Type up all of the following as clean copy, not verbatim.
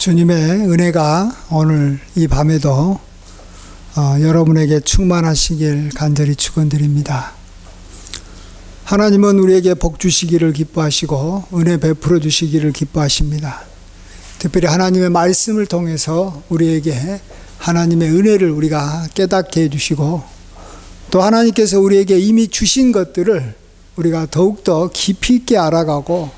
주님의 은혜가 오늘 이 밤에도 여러분에게 충만하시길 간절히 축원드립니다. 하나님은 우리에게 복 주시기를 기뻐하시고 은혜 베풀어 주시기를 기뻐하십니다. 특별히 하나님의 말씀을 통해서 우리에게 하나님의 은혜를 우리가 깨닫게 해주시고, 또 하나님께서 우리에게 이미 주신 것들을 우리가 더욱더 깊이 있게 알아가고,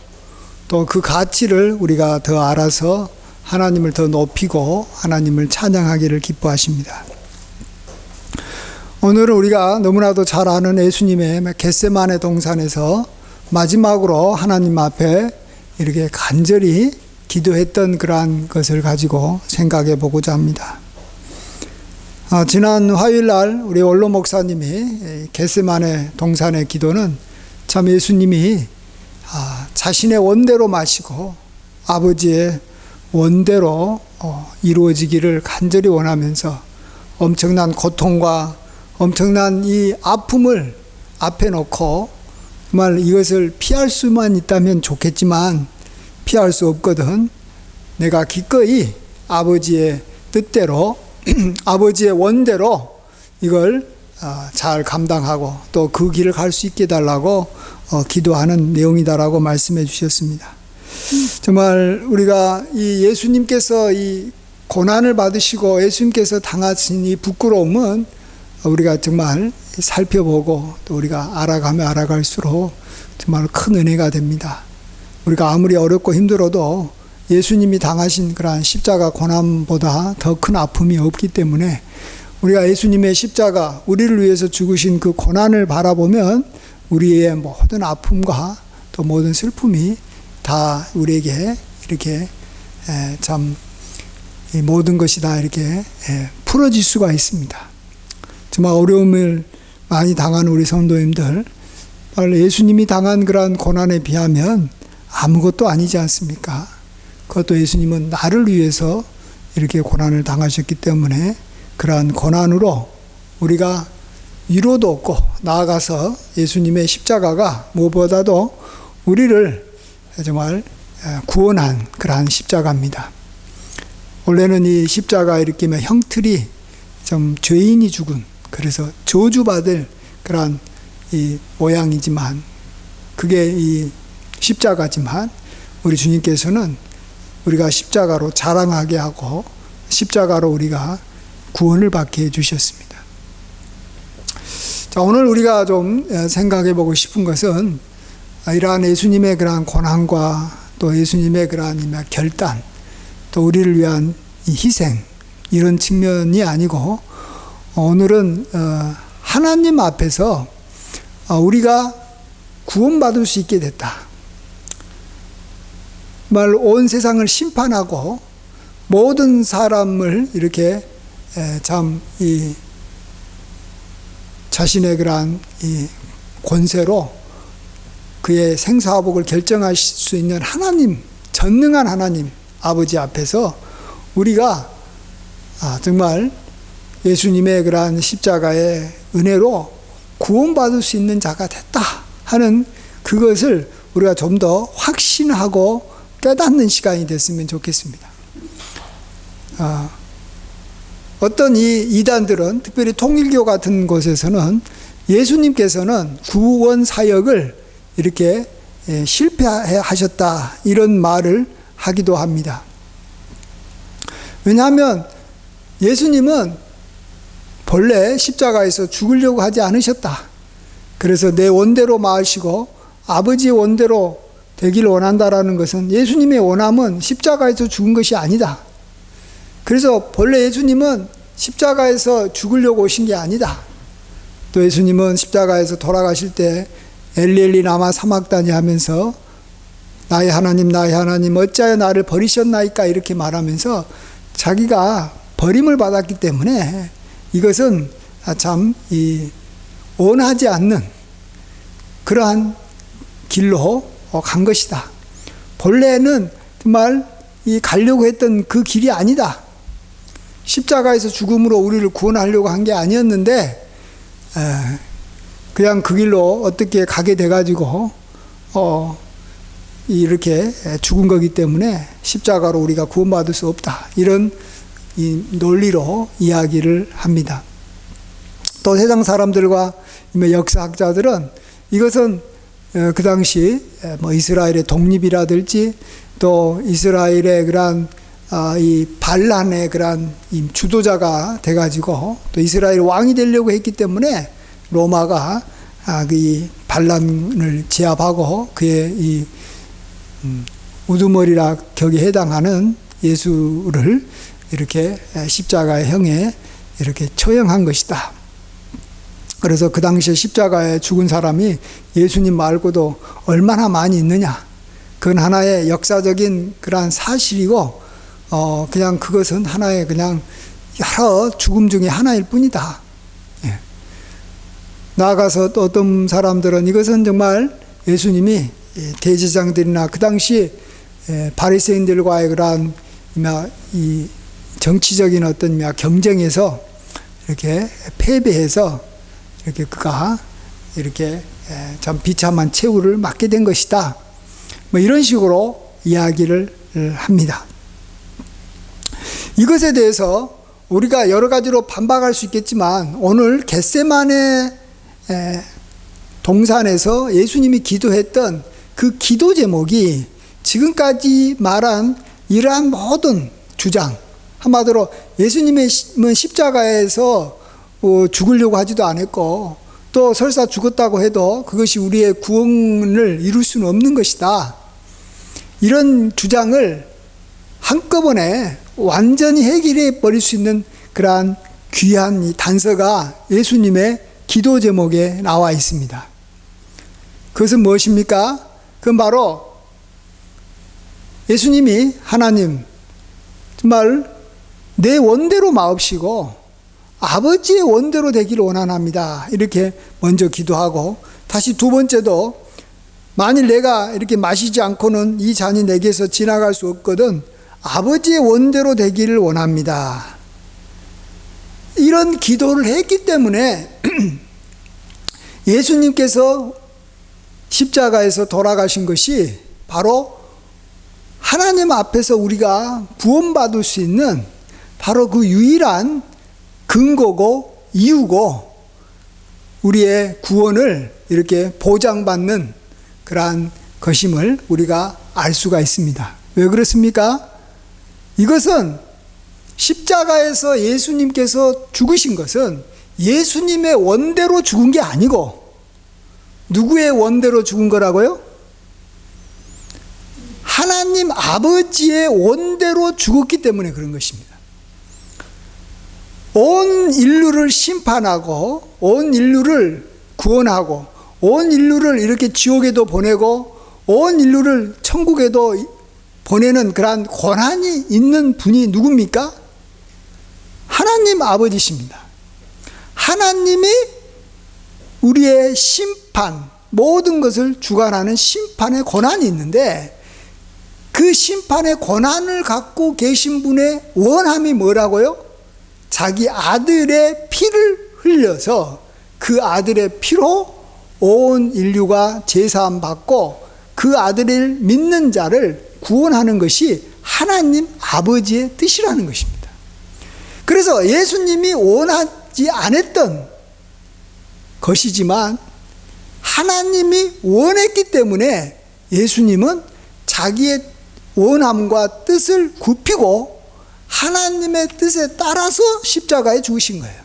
또 그 가치를 우리가 더 알아서 하나님을 더 높이고 하나님을 찬양하기를 기뻐하십니다. 오늘은 우리가 너무나도 잘 아는 예수님의 겟세마네 동산에서 마지막으로 하나님 앞에 이렇게 간절히 기도했던 그러한 것을 가지고 생각해 보고자 합니다. 지난 화요일날 우리 원로 목사님이 겟세마네 동산의 기도는 참 예수님이 자신의 원대로 마시고 아버지의 원대로 이루어지기를 간절히 원하면서 엄청난 고통과 엄청난 이 아픔을 앞에 놓고 정말 이것을 피할 수만 있다면 좋겠지만 피할 수 없거든. 내가 기꺼이 아버지의 뜻대로 아버지의 원대로 이걸 잘 감당하고 또 그 길을 갈 수 있게 해달라고 기도하는 내용이다라고 말씀해 주셨습니다. 정말 우리가 이 예수님께서 이 고난을 받으시고 예수님께서 당하신 이 부끄러움은 우리가 정말 살펴보고 또 우리가 알아가면 알아갈수록 정말 큰 은혜가 됩니다. 우리가 아무리 어렵고 힘들어도 예수님이 당하신 그러한 십자가 고난보다 더 큰 아픔이 없기 때문에 우리가 예수님의 십자가, 우리를 위해서 죽으신 그 고난을 바라보면 우리의 모든 아픔과 또 모든 슬픔이 다 우리에게 이렇게 참 이 모든 것이 다 이렇게 풀어질 수가 있습니다. 정말 어려움을 많이 당하는 우리 성도님들, 예수님이 당한 그러한 고난에 비하면 아무것도 아니지 않습니까? 그것도 예수님은 나를 위해서 이렇게 고난을 당하셨기 때문에 그러한 고난으로 우리가 위로도 얻고 나아가서 예수님의 십자가가 무엇보다도 우리를 정말 구원한 그러한 십자가입니다. 원래는 이 십자가 이렇게 형틀이 좀 죄인이 죽은, 그래서 저주받을 그러한 이 모양이지만 그게 이 십자가지만 우리 주님께서는 우리가 십자가로 자랑하게 하고 십자가로 우리가 구원을 받게 해주셨습니다. 자, 오늘 우리가 좀 생각해 보고 싶은 것은 이러한 예수님의 그러한 고난과 또 예수님의 그러한 결단, 또 우리를 위한 이 희생, 이런 측면이 아니고 오늘은 하나님 앞에서 우리가 구원받을 수 있게 됐다. 정말 온 세상을 심판하고 모든 사람을 이렇게 참 이 자신의 그러한 이 권세로 그의 생사화복을 결정하실 수 있는 하나님, 전능한 하나님 아버지 앞에서 우리가 정말 예수님의 그러한 십자가의 은혜로 구원받을 수 있는 자가 됐다 하는 그것을 우리가 좀 더 확신하고 깨닫는 시간이 됐으면 좋겠습니다. 어떤 이 이단들은, 특별히 통일교 같은 곳에서는 예수님께서는 구원 사역을 이렇게 실패하셨다 이런 말을 하기도 합니다. 왜냐하면 예수님은 본래 십자가에서 죽으려고 하지 않으셨다. 그래서 내 원대로 마시고 아버지의 원대로 되기를 원한다라는 것은 예수님의 원함은 십자가에서 죽은 것이 아니다. 그래서 본래 예수님은 십자가에서 죽으려고 오신 게 아니다. 또 예수님은 십자가에서 돌아가실 때 엘리 라마 사막다니 하면서 나의 하나님 어찌하여 나를 버리셨나이까 이렇게 말하면서 자기가 버림을 받았기 때문에 이것은 참 원하지 않는 그러한 길로 간 것이다. 본래는 정말 가려고 했던 그 길이 아니다. 십자가에서 죽음으로 우리를 구원하려고 한 게 아니었는데 그냥 그 길로 어떻게 가게 돼가지고 이렇게 죽은 거기 때문에 십자가로 우리가 구원받을 수 없다. 이런 이 논리로 이야기를 합니다. 또 세상 사람들과 역사학자들은 이것은 그 당시 뭐 이스라엘의 독립이라든지 또 이스라엘의 그러한 이 반란의 그러한 이 주도자가 돼가지고 또 이스라엘 왕이 되려고 했기 때문에 로마가 이 반란을 제압하고 그의 이 우두머리라 격에 해당하는 예수를 이렇게 십자가의 형에 이렇게 처형한 것이다. 그래서 그 당시에 십자가에 죽은 사람이 예수님 말고도 얼마나 많이 있느냐. 그건 하나의 역사적인 그러한 사실이고, 그냥 그것은 하나의 그냥 여러 죽음 중에 하나일 뿐이다. 예. 나아가서 또 어떤 사람들은 이것은 정말 예수님이 대제사장들이나 그 당시 바리새인들과의 그러한 이 정치적인 어떤 경쟁에서 이렇게 패배해서 이렇게 그가 이렇게 참 비참한 최후를 맞게 된 것이다. 뭐 이런 식으로 이야기를 합니다. 이것에 대해서 우리가 여러 가지로 반박할 수 있겠지만 오늘 겟세마네 동산에서 예수님이 기도했던 그 기도 제목이 지금까지 말한 이러한 모든 주장, 한마디로 예수님은 십자가에서 죽으려고 하지도 않았고 또 설사 죽었다고 해도 그것이 우리의 구원을 이룰 수는 없는 것이다. 이런 주장을 한꺼번에 완전히 해결해 버릴 수 있는 그러한 귀한 이 단서가 예수님의 기도 제목에 나와 있습니다. 그것은 무엇입니까? 그건 바로 예수님이 하나님 정말 내 원대로 마옵시고 아버지의 원대로 되기를 원합니다. 이렇게 먼저 기도하고 다시 두 번째도 만일 내가 이렇게 마시지 않고는 이 잔이 내게서 지나갈 수 없거든 아버지의 원대로 되기를 원합니다. 이런 기도를 했기 때문에 예수님께서 십자가에서 돌아가신 것이 바로 하나님 앞에서 우리가 구원받을 수 있는 바로 그 유일한 근거고 이유고 우리의 구원을 이렇게 보장받는 그러한 것임을 우리가 알 수가 있습니다. 왜 그렇습니까? 이것은 십자가에서 예수님께서 죽으신 것은 예수님의 원대로 죽은 게 아니고 누구의 원대로 죽은 거라고요? 하나님 아버지의 원대로 죽었기 때문에 그런 것입니다. 온 인류를 심판하고 온 인류를 구원하고 온 인류를 이렇게 지옥에도 보내고 온 인류를 천국에도 보내는 그러한 권한이 있는 분이 누굽니까? 하나님 아버지십니다. 하나님이 우리의 심판, 모든 것을 주관하는 심판의 권한이 있는데 그 심판의 권한을 갖고 계신 분의 원함이 뭐라고요? 자기 아들의 피를 흘려서 그 아들의 피로 온 인류가 제사함 받고 그 아들을 믿는 자를 구원하는 것이 하나님 아버지의 뜻이라는 것입니다. 그래서 예수님이 원하지 않았던 것이지만 하나님이 원했기 때문에 예수님은 자기의 원함과 뜻을 굽히고 하나님의 뜻에 따라서 십자가에 죽으신 거예요.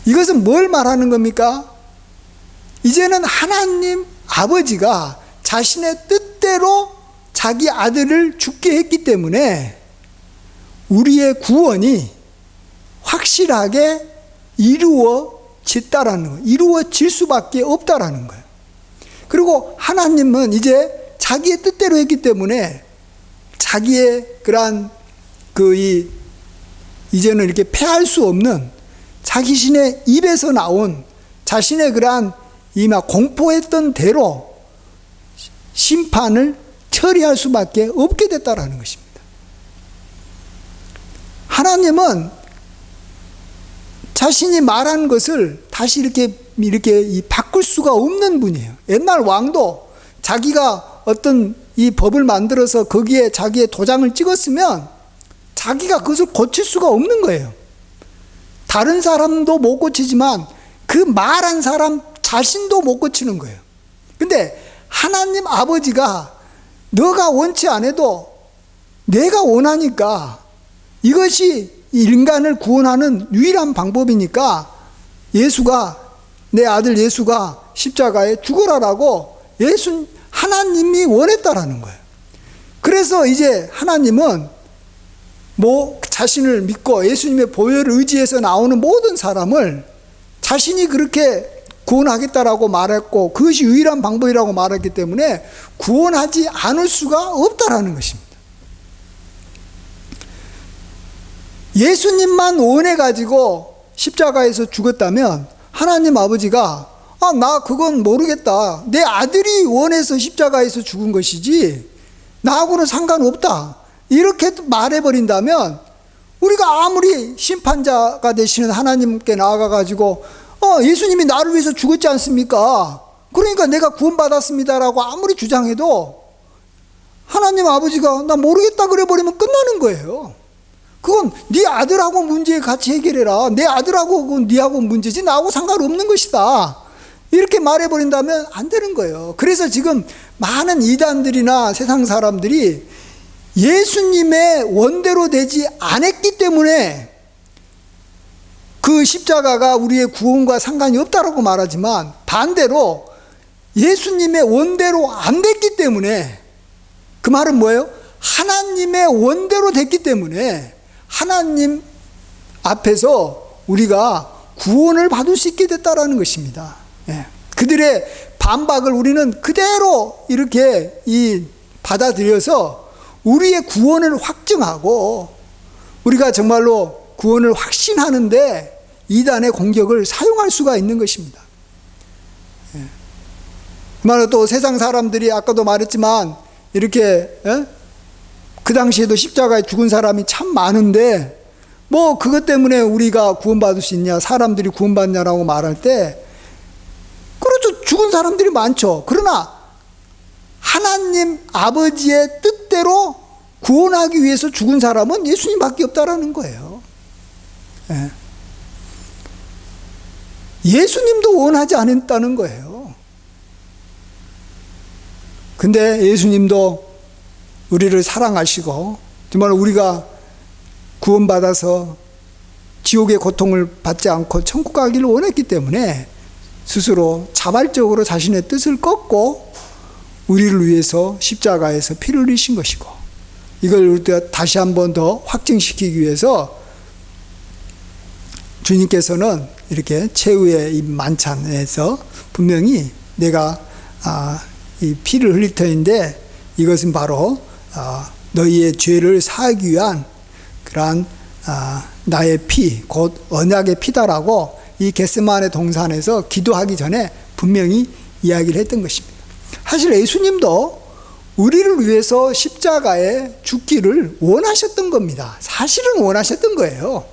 이것은 뭘 말하는 겁니까? 이제는 하나님 아버지가 자신의 뜻대로 자기 아들을 죽게 했기 때문에 우리의 구원이 확실하게 이루어졌다라는 거예요. 이루어질 수밖에 없다라는 거예요. 그리고 하나님은 이제 자기의 뜻대로 했기 때문에 자기의 그러한 이제는 이렇게 패할 수 없는 자기신의 입에서 나온 자신의 그러한 공포했던 대로 심판을 처리할 수밖에 없게 됐다라는 것입니다. 하나님은 자신이 말한 것을 다시 이렇게 바꿀 수가 없는 분이에요. 옛날 왕도 자기가 어떤 이 법을 만들어서 거기에 자기의 도장을 찍었으면 자기가 그것을 고칠 수가 없는 거예요. 다른 사람도 못 고치지만 그 말한 사람 자신도 못 고치는 거예요. 근데 하나님 아버지가 너가 원치 않아도 내가 원하니까, 이것이 인간을 구원하는 유일한 방법이니까 예수가, 내 아들 예수가 십자가에 죽어라라고 하나님이 원했다라는 거예요. 그래서 이제 하나님은 자신을 믿고 예수님의 보혈을 의지해서 나오는 모든 사람을 자신이 그렇게 구원하겠다라고 말했고, 그것이 유일한 방법이라고 말했기 때문에 구원하지 않을 수가 없다라는 것입니다. 예수님만 원해가지고 십자가에서 죽었다면 하나님 아버지가 나 그건 모르겠다, 내 아들이 원해서 십자가에서 죽은 것이지 나하고는 상관없다, 이렇게 말해버린다면 우리가 아무리 심판자가 되시는 하나님께 나아가가지고 예수님이 나를 위해서 죽었지 않습니까? 그러니까 내가 구원받았습니다라고 아무리 주장해도 하나님 아버지가 나 모르겠다 그래버리면 끝나는 거예요. 그건 네 아들하고 문제 같이 해결해라, 내 아들하고 그건 네하고 문제지 나하고 상관없는 것이다, 이렇게 말해버린다면 안 되는 거예요. 그래서 지금 많은 이단들이나 세상 사람들이 예수님의 원대로 되지 않았기 때문에 그 십자가가 우리의 구원과 상관이 없다라고 말하지만, 반대로 예수님의 원대로 안 됐기 때문에, 그 말은 뭐예요? 하나님의 원대로 됐기 때문에 하나님 앞에서 우리가 구원을 받을 수 있게 됐다라는 것입니다. 그들의 반박을 우리는 그대로 이렇게 받아들여서 우리의 구원을 확증하고, 우리가 정말로 구원을 확신하는데 이단의 공격을 사용할 수가 있는 것입니다. 그 말은 또 세상 사람들이 아까도 말했지만 이렇게 그 당시에도 십자가에 죽은 사람이 참 많은데 그것 때문에 우리가 구원받을 수 있냐, 사람들이 구원받냐라고 말할 때, 그렇죠, 죽은 사람들이 많죠. 그러나 하나님 아버지의 뜻대로 구원하기 위해서 죽은 사람은 예수님밖에 없다라는 거예요. 예수님도 원하지 않았다는 거예요. 근데 예수님도 우리를 사랑하시고 정말 우리가 구원받아서 지옥의 고통을 받지 않고 천국 가기를 원했기 때문에 스스로 자발적으로 자신의 뜻을 꺾고 우리를 위해서 십자가에서 피를 흘리신 것이고, 이걸 우리가 다시 한 번 더 확증시키기 위해서 주님께서는 이렇게 최후의 이 만찬에서 분명히 내가 이 피를 흘릴 터인데 이것은 바로 너희의 죄를 사하기 위한 그러한 나의 피, 곧 언약의 피다라고 이 겟세마네 동산에서 기도하기 전에 분명히 이야기를 했던 것입니다. 사실 예수님도 우리를 위해서 십자가에 죽기를 원하셨던 겁니다. 사실은 원하셨던 거예요.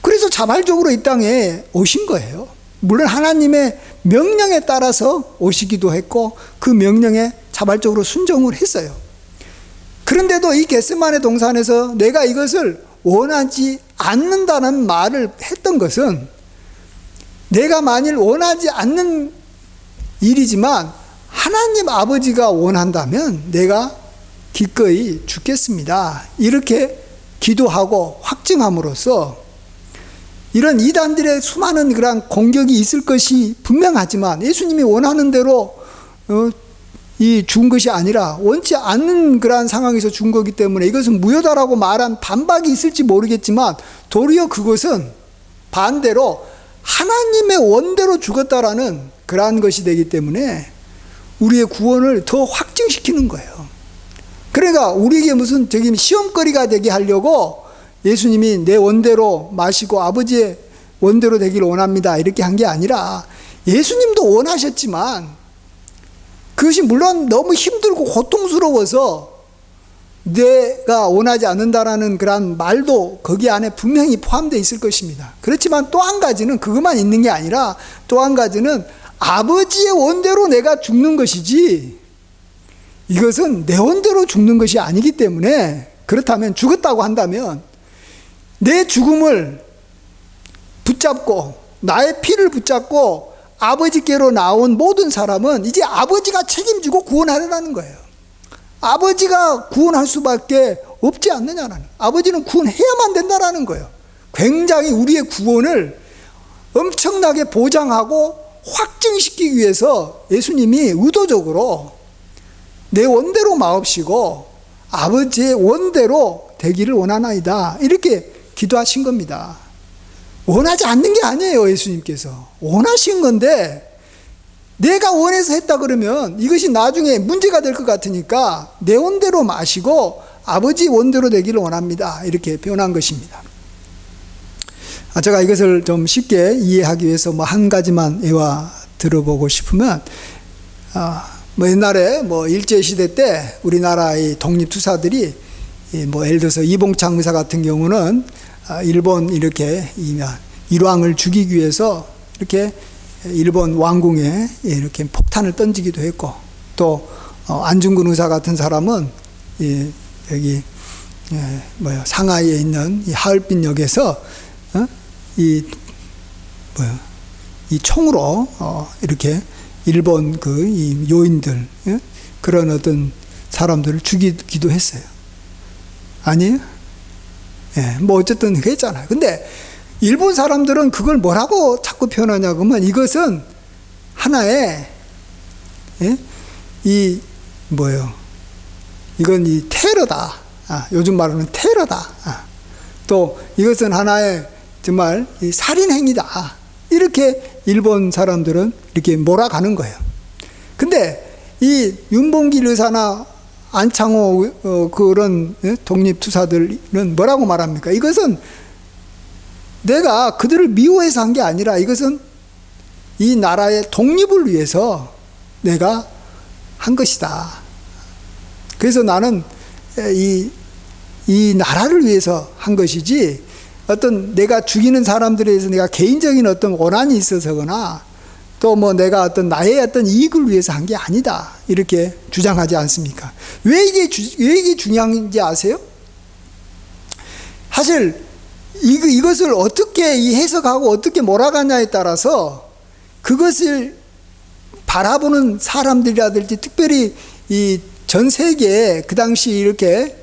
그래서 자발적으로 이 땅에 오신 거예요. 물론 하나님의 명령에 따라서 오시기도 했고 그 명령에 자발적으로 순종을 했어요. 그런데도 이 겟세마네 동산에서 내가 이것을 원하지 않는다는 말을 했던 것은, 내가 만일 원하지 않는 일이지만 하나님 아버지가 원한다면 내가 기꺼이 죽겠습니다, 이렇게 기도하고 확증함으로써 이런 이단들의 수많은 그런 공격이 있을 것이 분명하지만 예수님이 원하는 대로 이 죽은 것이 아니라 원치 않는 그러한 상황에서 죽은 거기 때문에 이것은 무효다라고 말한 반박이 있을지 모르겠지만, 도리어 그것은 반대로 하나님의 원대로 죽었다라는 그러한 것이 되기 때문에 우리의 구원을 더 확증시키는 거예요. 그러니까 우리에게 무슨 시험거리가 되게 하려고 예수님이 내 원대로 마시고 아버지의 원대로 되기를 원합니다, 이렇게 한 게 아니라, 예수님도 원하셨지만 그것이 물론 너무 힘들고 고통스러워서 내가 원하지 않는다라는 그런 말도 거기 안에 분명히 포함되어 있을 것입니다. 그렇지만 또 한 가지는 그것만 있는 게 아니라, 또 한 가지는 아버지의 원대로 내가 죽는 것이지 이것은 내 원대로 죽는 것이 아니기 때문에, 그렇다면 죽었다고 한다면 내 죽음을 붙잡고 나의 피를 붙잡고 아버지께로 나온 모든 사람은 이제 아버지가 책임지고 구원하려는 거예요. 아버지가 구원할 수밖에 없지 않느냐라는, 아버지는 구원해야만 된다라는 거예요. 굉장히 우리의 구원을 엄청나게 보장하고 확증시키기 위해서 예수님이 의도적으로 내 원대로 마옵시고 아버지의 원대로 되기를 원하나이다, 이렇게 기도하신 겁니다. 원하지 않는 게 아니에요. 예수님께서 원하신 건데 내가 원해서 했다 그러면 이것이 나중에 문제가 될 것 같으니까 내 원대로 마시고 아버지 원대로 되기를 원합니다, 이렇게 표현한 것입니다. 제가 이것을 좀 쉽게 이해하기 위해서 한 가지만 예화 들어보고 싶으면, 옛날에 일제시대 때 우리나라의 독립투사들이 예를 들어서 이봉창 의사 같은 경우는 일본 이렇게 일왕을 죽이기 위해서 이렇게 일본 왕궁에 이렇게 폭탄을 던지기도 했고, 또 안중근 의사 같은 사람은 여기 상하이에 있는 이 하얼빈역에서 이 총으로 이렇게 일본 이 요인들, 그런 어떤 사람들을 죽이기도 했어요. 아니에요? 어쨌든 그랬잖아요. 근데 일본 사람들은 그걸 뭐라고 자꾸 표현하냐 그러면 이것은 하나의 이건 이 테러다. 요즘 말로는 테러다. 또 이것은 하나의 정말 이 살인행위다, 이렇게 일본 사람들은 이렇게 몰아가는 거예요. 근데 이 윤봉길 의사나 안창호 그런 독립투사들은 뭐라고 말합니까? 이것은 내가 그들을 미워해서 한 게 아니라 이것은 이 나라의 독립을 위해서 내가 한 것이다. 그래서 나는 이 나라를 위해서 한 것이지 어떤 내가 죽이는 사람들에 대해서 내가 개인적인 어떤 원한이 있어서거나 또 내가 나의 어떤 이익을 위해서 한 게 아니다, 이렇게 주장하지 않습니까? 왜 이게 중요한지 아세요? 사실 이것을 어떻게 해석하고 어떻게 몰아가냐에 따라서 그것을 바라보는 사람들이라든지 특별히 이 전 세계에 그 당시 이렇게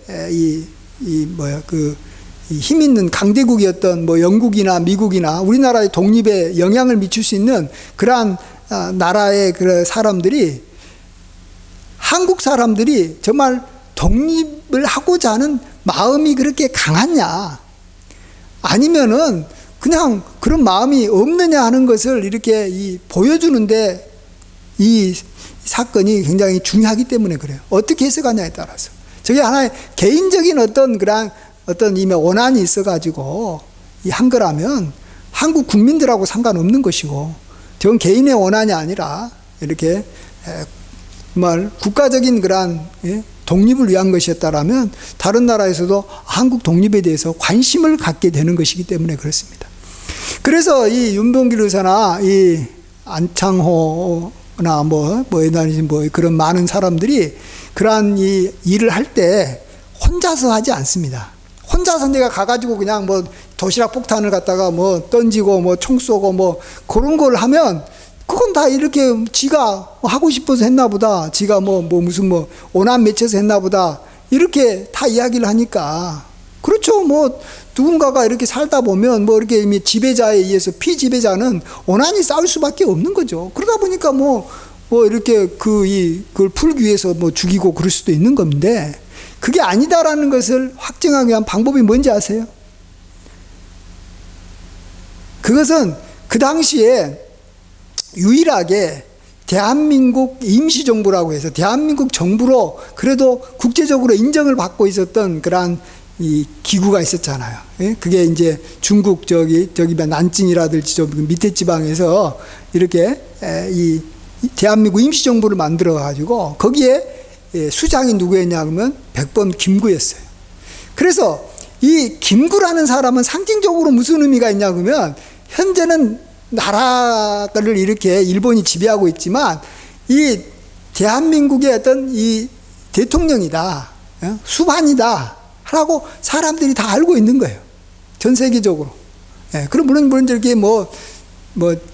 힘 있는 강대국이었던 영국이나 미국이나 우리나라의 독립에 영향을 미칠 수 있는 그러한 나라의 그 사람들이, 한국 사람들이 정말 독립을 하고자 하는 마음이 그렇게 강하냐, 아니면은 그냥 그런 마음이 없느냐 하는 것을 이렇게 보여주는데 이 사건이 굉장히 중요하기 때문에 그래요. 어떻게 해석하냐에 따라서. 저게 하나의 개인적인 어떤 이미 원한이 있어가지고 한 거라면 한국 국민들하고 상관없는 것이고, 저건 개인의 원한이 아니라 이렇게 정말 국가적인 그러한 독립을 위한 것이었다라면 다른 나라에서도 한국 독립에 대해서 관심을 갖게 되는 것이기 때문에 그렇습니다. 그래서 이 윤봉길 의사나 이 안창호나 옛날에 그런 많은 사람들이 그러한 이 일을 할 때 혼자서 하지 않습니다. 혼자서 내가 가가지고 그냥 도시락 폭탄을 갖다가 던지고 총 쏘고 그런 걸 하면 그건 다 이렇게 지가 하고 싶어서 했나 보다, 지가 무슨 오남 맺혀서 했나 보다, 이렇게 다 이야기를 하니까, 그렇죠. 누군가가 이렇게 살다 보면 이렇게 이미 지배자에 의해서 피지배자는 원한이 싸울 수밖에 없는 거죠. 그러다 보니까 이렇게 그걸 풀기 위해서 죽이고 그럴 수도 있는 건데, 그게 아니다라는 것을 확증하기 위한 방법이 뭔지 아세요? 그것은 그 당시에 유일하게 대한민국 임시정부라고 해서 대한민국 정부로 그래도 국제적으로 인정을 받고 있었던 그러한 이 기구가 있었잖아요. 그게 이제 중국 저기 난징이라든지 저 밑에 지방에서 이렇게 이 대한민국 임시정부를 만들어 가지고 거기에 수장이 누구였냐 그러면 백범 김구였어요. 그래서 이 김구라는 사람은 상징적으로 무슨 의미가 있냐 그러면 현재는 나라를 이렇게 일본이 지배하고 있지만 이 대한민국의 어떤 이 대통령이다, 수반이다 하라고 사람들이 다 알고 있는 거예요. 전 세계적으로. 그럼 물론 이렇게 뭐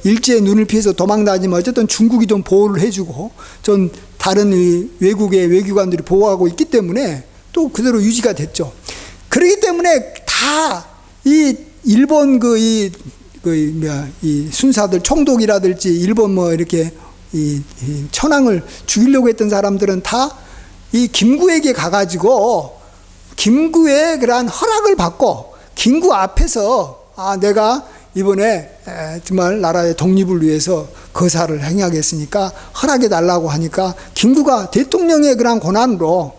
일제의 눈을 피해서 도망다니면 어쨌든 중국이 좀 보호를 해주고 좀 다른 외국의 외교관들이 보호하고 있기 때문에 또 그대로 유지가 됐죠. 그렇기 때문에 다 이 일본 이 순사들 총독이라든지 일본 뭐 이렇게 이 천황을 죽이려고 했던 사람들은 다 이 김구에게 가가지고 김구의 그러한 허락을 받고 김구 앞에서 내가 이번에 정말 나라의 독립을 위해서 거사를 행하겠으니까 허락해 달라고 하니까 김구가 대통령의 그러한 권한으로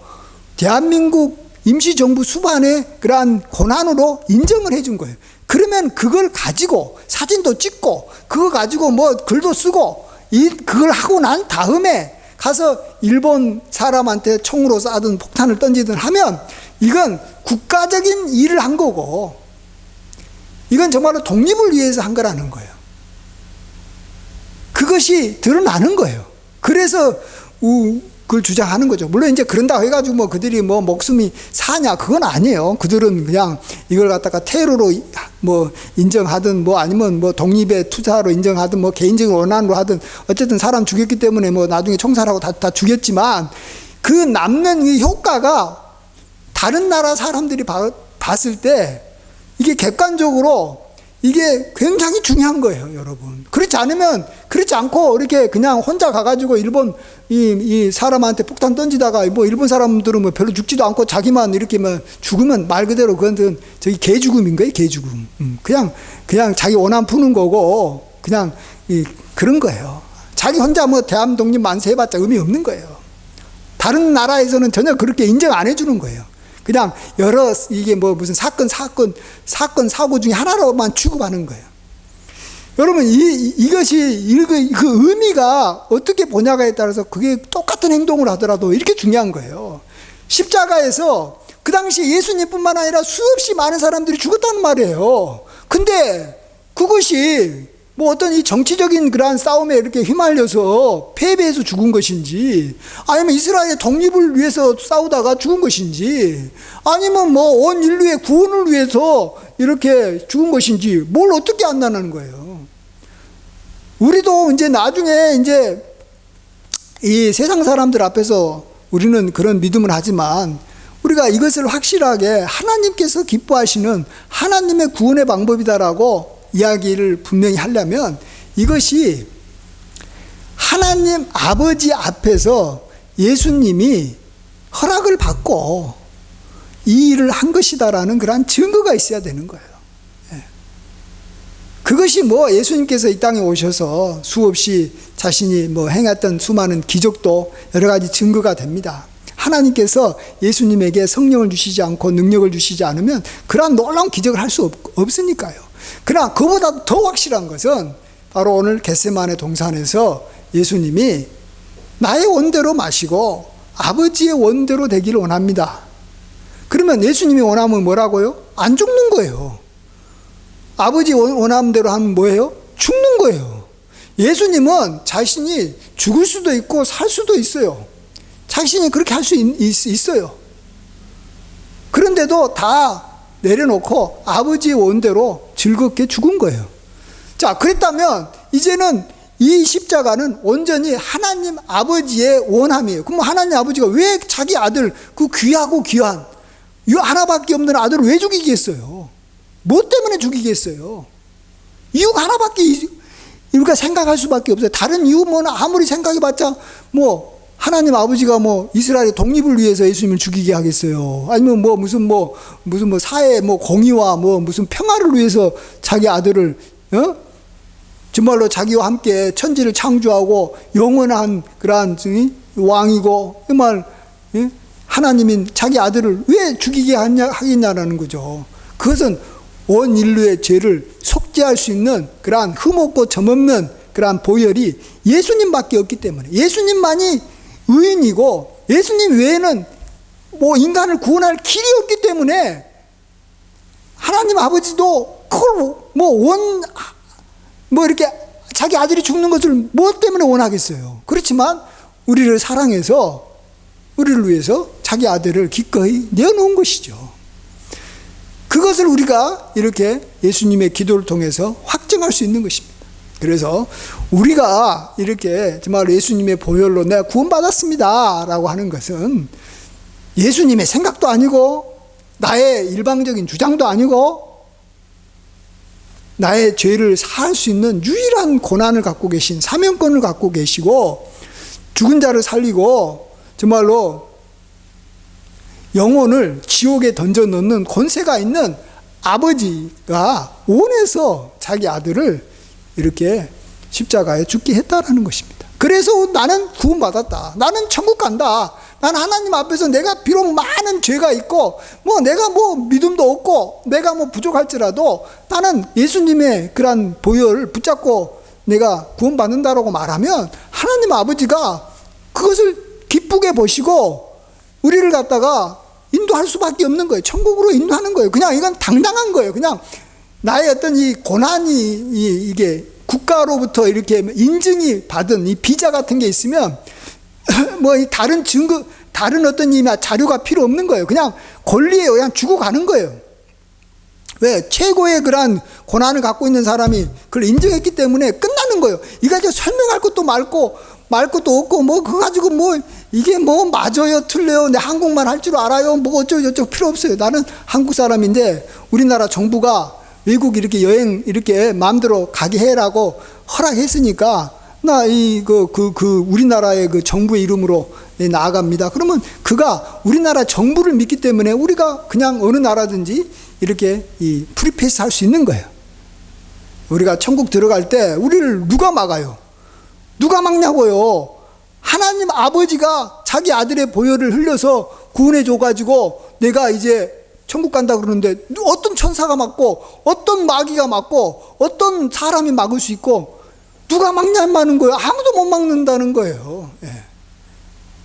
대한민국 임시정부 수반의 그러한 권한으로 인정을 해준 거예요. 그러면 그걸 가지고 사진도 찍고 그거 가지고 뭐 글도 쓰고 그걸 하고 난 다음에 가서 일본 사람한테 총으로 쏴든 폭탄을 던지든 하면 이건 국가적인 일을 한 거고 이건 정말로 독립을 위해서 한 거라는 거예요. 그것이 드러나는 거예요. 그래서 그걸 주장하는 거죠. 물론 이제 그런다 해가지고 뭐 그들이 뭐 목숨이 사냐 그건 아니에요. 그들은 그냥 이걸 갖다가 테러로 뭐 인정하든 뭐 아니면 뭐 독립의 투사로 인정하든 뭐 개인적인 원한으로 하든 어쨌든 사람 죽였기 때문에 뭐 나중에 총살하고 다 죽였지만 그 남는 이 효과가 다른 나라 사람들이 봤을 때 이게 객관적으로 이게 굉장히 중요한 거예요, 여러분. 그렇지 않고 이렇게 그냥 혼자 가가지고 일본 이 사람한테 폭탄 던지다가 뭐 일본 사람들은 뭐 별로 죽지도 않고 자기만 이렇게 뭐 죽으면 말 그대로 그건 저기 개 죽음인 거예요, 개 죽음. 그냥 자기 원한 푸는 거고 그냥 그런 거예요. 자기 혼자 뭐 대한 독립 만세 해봤자 의미 없는 거예요. 다른 나라에서는 전혀 그렇게 인정 안 해주는 거예요. 그냥 여러 이게 뭐 무슨 사건 사고 중에 하나로만 취급하는 거예요. 여러분 이것이 그 의미가 어떻게 보냐가에 따라서 그게 똑같은 행동을 하더라도 이렇게 중요한 거예요. 십자가에서 그 당시 예수님뿐만 아니라 수없이 많은 사람들이 죽었다는 말이에요. 근데 그것이 뭐 어떤 이 정치적인 그러한 싸움에 이렇게 휘말려서 패배해서 죽은 것인지 아니면 이스라엘의 독립을 위해서 싸우다가 죽은 것인지 아니면 뭐 온 인류의 구원을 위해서 이렇게 죽은 것인지 뭘 어떻게 안다는 거예요. 우리도 이제 나중에 이제 이 세상 사람들 앞에서 우리는 그런 믿음을 하지만 우리가 이것을 확실하게 하나님께서 기뻐하시는 하나님의 구원의 방법이다라고 이야기를 분명히 하려면 이것이 하나님 아버지 앞에서 예수님이 허락을 받고 이 일을 한 것이다라는 그러한 증거가 있어야 되는 거예요. 그것이 뭐 예수님께서 이 땅에 오셔서 수없이 자신이 뭐 행했던 수많은 기적도 여러 가지 증거가 됩니다. 하나님께서 예수님에게 성령을 주시지 않고 능력을 주시지 않으면 그러한 놀라운 기적을 할 수 없으니까요. 그러나 그보다 더 확실한 것은 바로 오늘 겟세마네 동산에서 예수님이 나의 원대로 마시고 아버지의 원대로 되기를 원합니다. 그러면 예수님이 원하면 뭐라고요? 안 죽는 거예요. 아버지 원하는 대로 하면 뭐예요? 죽는 거예요. 예수님은 자신이 죽을 수도 있고 살 수도 있어요. 자신이 그렇게 할 수 있어요. 그런데도 다 내려놓고 아버지의 원대로 즐겁게 죽은 거예요. 자, 그랬다면 이제는 이 십자가는 온전히 하나님 아버지의 원함이에요. 그럼 하나님 아버지가 왜 자기 아들 그 귀하고 귀한 이 하나밖에 없는 아들을 왜 죽이겠어요? 뭐 때문에 죽이겠어요? 이유가 하나밖에 우리가 생각할 수밖에 없어요. 다른 이유 뭐는 아무리 생각해봤자 뭐 하나님 아버지가 뭐 이스라엘의 독립을 위해서 예수님을 죽이게 하겠어요? 아니면 뭐 무슨 사회 뭐 공의와 뭐 무슨 평화를 위해서 자기 아들을 정말로 자기와 함께 천지를 창조하고 영원한 그러한 왕이고 정말 하나님인 자기 아들을 왜 죽이게 하겠냐라는 거죠. 그것은 온 인류의 죄를 속죄할 수 있는 그러한 흠없고 점없는 그러한 보혈이 예수님밖에 없기 때문에 예수님만이 의인이고 예수님 외에는 뭐 인간을 구원할 길이 없기 때문에 하나님 아버지도 그걸 뭐 이렇게 자기 아들이 죽는 것을 뭐 때문에 원하겠어요. 그렇지만 우리를 사랑해서 우리를 위해서 자기 아들을 기꺼이 내어놓은 것이죠. 그것을 우리가 이렇게 예수님의 기도를 통해서 확증할 수 있는 것입니다. 그래서 우리가 이렇게 정말 예수님의 보혈로 내가 구원받았습니다 라고 하는 것은 예수님의 생각도 아니고 나의 일방적인 주장도 아니고 나의 죄를 사할 수 있는 유일한 권한을 갖고 계신, 사명권을 갖고 계시고 죽은 자를 살리고 정말로 영혼을 지옥에 던져 넣는 권세가 있는 아버지가 원해서 자기 아들을 이렇게 십자가에 죽게 했다라는 것입니다. 그래서 나는 구원받았다, 나는 천국 간다, 난 하나님 앞에서 내가 비록 많은 죄가 있고 뭐 내가 뭐 믿음도 없고 내가 뭐 부족할지라도 나는 예수님의 그런 보혈을 붙잡고 내가 구원받는다라고 말하면 하나님 아버지가 그것을 기쁘게 보시고 우리를 갖다가 인도할 수밖에 없는 거예요. 천국으로 인도하는 거예요. 그냥 이건 당당한 거예요. 그냥 나의 어떤 이 고난이 이게 국가로부터 이렇게 인증이 받은 이 비자 같은 게 있으면 뭐 이 다른 증거, 다른 어떤 이 자료가 필요 없는 거예요. 그냥 권리에 그냥 주고 가는 거예요. 왜? 최고의 그러한 고난을 갖고 있는 사람이 그걸 인정했기 때문에 끝나는 거예요. 이거 이제 설명할 것도 말 것도 없고 뭐 그거 가지고 뭐 이게 뭐 맞아요 틀려요 내 한국말 할 줄 알아요 뭐 어쩌고 저쩌고 필요 없어요. 나는 한국 사람인데 우리나라 정부가 외국 이렇게 여행 이렇게 마음대로 가게 해라고 허락했으니까 나 우리나라의 그 정부의 이름으로 나아갑니다. 그러면 그가 우리나라 정부를 믿기 때문에 우리가 그냥 어느 나라든지 이렇게 이 프리패스 할 수 있는 거예요. 우리가 천국 들어갈 때 우리를 누가 막아요? 누가 막냐고요? 하나님 아버지가 자기 아들의 보혈을 흘려서 구원해 줘가지고 내가 이제 천국 간다 그러는데 어떤 천사가 막고 어떤 마귀가 막고 어떤 사람이 막을 수 있고 누가 막냐는 거예요. 아무도 못 막는다는 거예요. 예.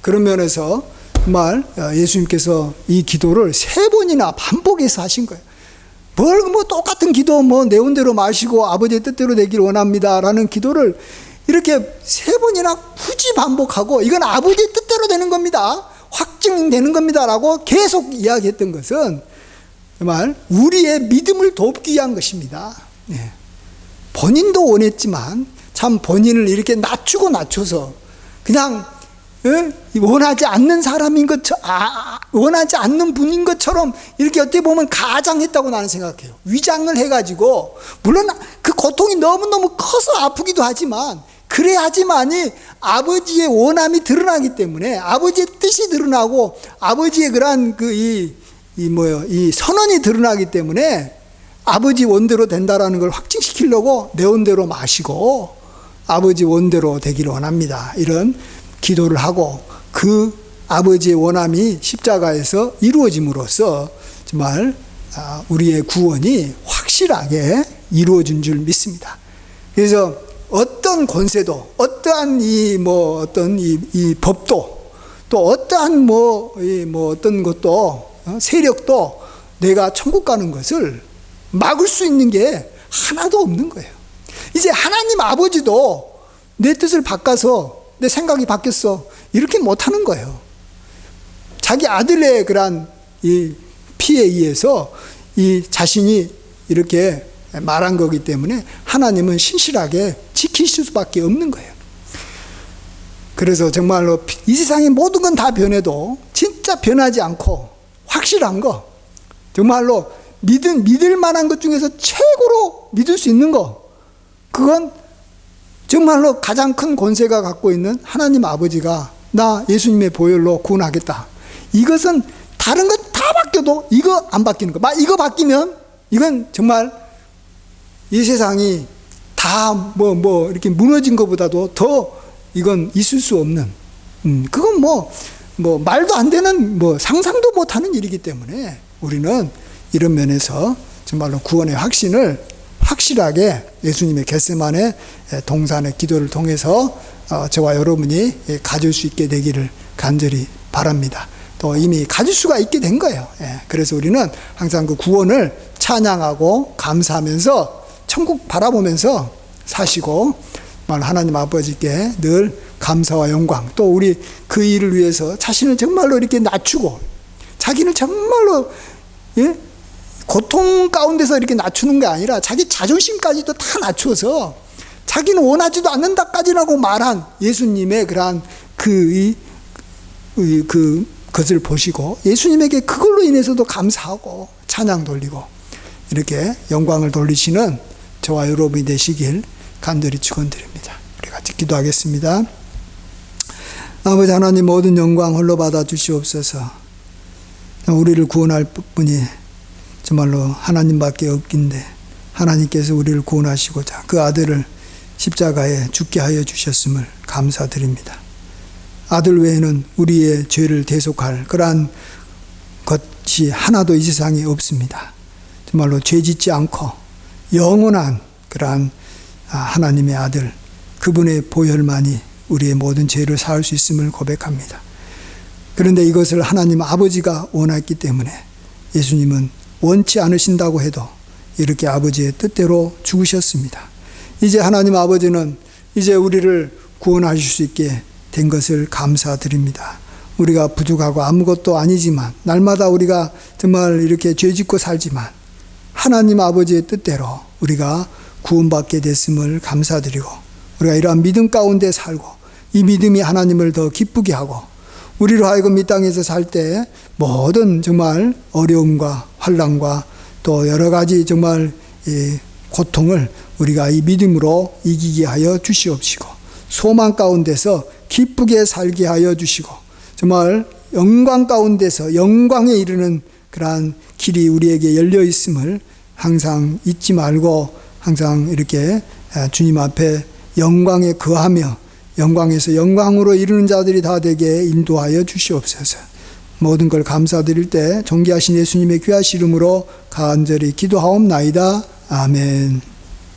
그런 면에서 정말 예수님께서 이 기도를 3번이나 반복해서 하신 거예요. 뭐 똑같은 기도 뭐 내 온대로 마시고 아버지의 뜻대로 되기를 원합니다 라는 기도를 이렇게 3번이나 굳이 반복하고 이건 아버지의 뜻대로 되는 겁니다, 확증되는 겁니다 라고 계속 이야기했던 것은 정말 우리의 믿음을 돕기 위한 것입니다. 예. 본인도 원했지만 참 본인을 이렇게 낮춰서 그냥 원하지 않는 사람인 원하지 않는 분인 것처럼 이렇게 어떻게 보면 가장했다고 나는 생각해요. 위장을 해가지고 물론 그 고통이 너무너무 커서 아프기도 하지만 그래야지만이 아버지의 원함이 드러나기 때문에 아버지의 뜻이 드러나고 아버지의 그러한 이 선언이 드러나기 때문에 아버지 원대로 된다라는 걸 확증시키려고 내 원대로 마시고 아버지 원대로 되기를 원합니다. 이런 기도를 하고 그 아버지의 원함이 십자가에서 이루어짐으로써 정말 우리의 구원이 확실하게 이루어진 줄 믿습니다. 그래서 어떤 권세도 어떠한 이 법도 또 어떠한 어떤 것도 세력도 내가 천국 가는 것을 막을 수 있는 게 하나도 없는 거예요. 이제 하나님 아버지도 내 뜻을 바꿔서 내 생각이 바뀌었어 이렇게 못하는 거예요. 자기 아들의 그런 이 피에 의해서 이 자신이 이렇게 말한 거기 때문에 하나님은 신실하게 지키실 수밖에 없는 거예요. 그래서 정말로 이 세상의 모든 건 다 변해도 진짜 변하지 않고 확실한 거, 정말로 믿을 만한 것 중에서 최고로 믿을 수 있는 거, 그건 정말로 가장 큰 권세가 갖고 있는 하나님 아버지가 나 예수님의 보혈로 구원하겠다. 이것은 다른 건 다 바뀌어도 이거 안 바뀌는 거. 이거 바뀌면 이건 정말 이 세상이 다 이렇게 무너진 것보다도 더 이건 있을 수 없는, 그건 말도 안 되는 상상도 못하는 일이기 때문에 우리는 이런 면에서 정말로 구원의 확신을 확실하게 예수님의 겟세마네 동산의 기도를 통해서 저와 여러분이 가질 수 있게 되기를 간절히 바랍니다. 또 이미 가질 수가 있게 된 거예요. 그래서 우리는 항상 그 구원을 찬양하고 감사하면서 천국 바라보면서 사시고 정말 하나님 아버지께 늘 감사와 영광, 또 우리 그 일을 위해서 자신을 정말로 이렇게 낮추고 자기는 정말로 고통 가운데서 이렇게 낮추는 게 아니라 자기 자존심까지도 다 낮춰서 자기는 원하지도 않는다까지라고 말한 예수님의 그러한 그것을 보시고 예수님에게 그걸로 인해서도 감사하고 찬양 돌리고 이렇게 영광을 돌리시는 저와 여러분이 되시길 간절히 축원드립니다. 우리 같이 기도하겠습니다. 아버지 하나님, 모든 영광 홀로 받아 주시옵소서. 우리를 구원할 분이 정말로 하나님밖에 없긴데 하나님께서 우리를 구원하시고자 그 아들을 십자가에 죽게 하여 주셨음을 감사드립니다. 아들 외에는 우리의 죄를 대속할 그러한 것이 하나도 이 세상에 없습니다. 정말로 죄 짓지 않고 영원한 그러한 하나님의 아들, 그분의 보혈만이 우리의 모든 죄를 사할 수 있음을 고백합니다. 그런데 이것을 하나님 아버지가 원했기 때문에 예수님은 원치 않으신다고 해도 이렇게 아버지의 뜻대로 죽으셨습니다. 이제 하나님 아버지는 이제 우리를 구원하실 수 있게 된 것을 감사드립니다. 우리가 부족하고 아무것도 아니지만 날마다 우리가 정말 이렇게 죄짓고 살지만 하나님 아버지의 뜻대로 우리가 구원받게 됐음을 감사드리고 우리가 이러한 믿음 가운데 살고 이 믿음이 하나님을 더 기쁘게 하고 우리로 하여금 이 땅에서 살 때 모든 정말 어려움과 환난과 또 여러 가지 정말 이 고통을 우리가 이 믿음으로 이기게 하여 주시옵시고 소망 가운데서 기쁘게 살게 하여 주시고 정말 영광 가운데서 영광에 이르는 그러한 길이 우리에게 열려 있음을 항상 잊지 말고 항상 이렇게 주님 앞에 영광에 거하며 영광에서 영광으로 이르는 자들이 다 되게 인도하여 주시옵소서. 모든 걸 감사드릴 때 존귀하신 예수님의 귀하신 이름으로 간절히 기도하옵나이다. 아멘.